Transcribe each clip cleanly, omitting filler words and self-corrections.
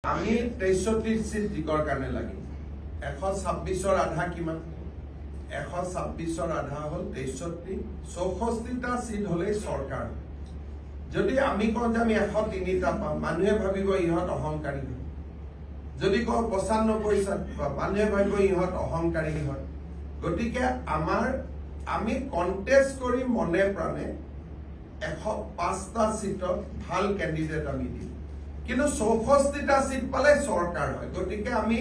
আমি 23 সিট জিকৰ কাৰণে লাগিম 126 আধা কিমান 126 আধা হল 63 64টা সিট হলে সরকার যদি আমি কোন যে আমি 103টা পাম মানুহে ভাবিব ইহত অহংকাৰী যদি কও 95 সিট মানুহে ভাবিব ইহত অহংকাৰী হয় গতিকে আমি কন্টেস্ট কৰি মনে প্ৰাণে 105টা সিটত ভাল ক্যান্ডিডেট আমি দিম কিন্তু 64টা সিট পালে সরকার হয় গতিকে আমি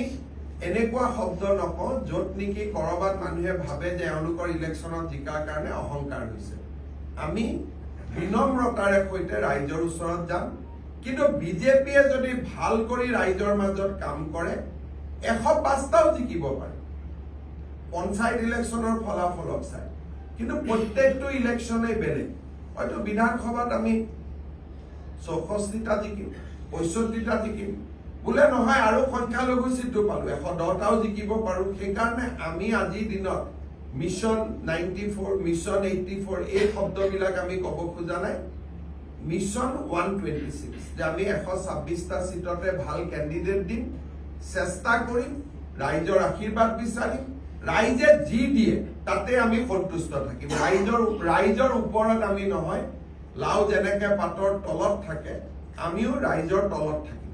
এনেকুৱা শব্দ নকও যত নেকি কৰবাত মানুহে ভাবে যে অনুকৰ ইলেকশনত জিকাৰ কাৰণে অহংকাৰ হৈছে আমি বিনম্ৰতাৰে সৈতে ৰাইজৰ ওচৰত যাম কিন্তু বিজেপিয়ে যদি ভাল কৰি ৰাইজৰ মাজত কাম কৰে 105টাও জিকিব পাৰে পঞ্চায়ত ইলেকশনৰ ফলাফল চাই কিন্তু প্ৰত্যেকটো ইলেকশনে বেলেগ হয়তো বিধানসভাত আমি 64টা জিকিম 65টা জিকিম বুলে নহয় আৰু সংখ্যালঘু সিটটো পালো 110টাও জিকিব পাৰো সেই কাৰণে আমি আজি দিনত মিশন 94 মিশন 84 এই শব্দবিলাক আমি কব খোজা নাই মিশন 126 যে আমি 126টা সিটতে ভাল ক্যান্ডিডেট দিম চেষ্টা কৰিম ৰাইজৰ আশীৰ্বাদ বিচাৰিম ৰাইজে জি দিয়ে তাতে আমি সন্তুষ্ট থাকিম ৰাইজৰ ওপৰত আমি নহয় লাও যেনেকে পাতৰ তলত থাকে আমিও ৰাইজৰ তলত থাকিম